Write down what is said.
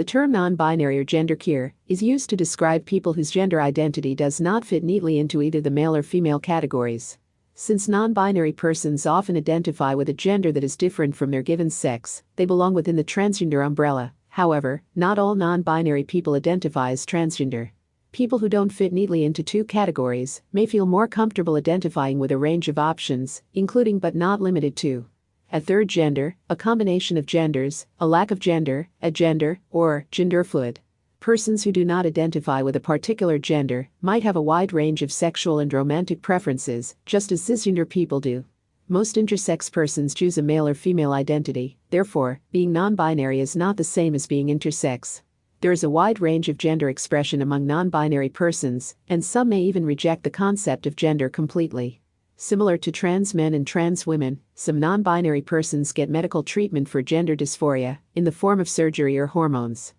The term non-binary or genderqueer is used to describe people whose gender identity does not fit neatly into either the male or female categories. Since non-binary persons often identify with a gender that is different from their given sex, they belong within the transgender umbrella. However, not all non-binary people identify as transgender. People who don't fit neatly into two categories may feel more comfortable identifying with a range of options, including but not limited to a third gender, a combination of genders, a lack of gender, agender, or genderfluid. Persons who do not identify with a particular gender might have a wide range of sexual and romantic preferences, just as cisgender people do. Most intersex persons choose a male or female identity, therefore, being non-binary is not the same as being intersex. There is a wide range of gender expression among non-binary persons, and some may even reject the concept of gender completely. Similar to trans men and trans women, some non-binary persons get medical treatment for gender dysphoria in the form of surgery or hormones.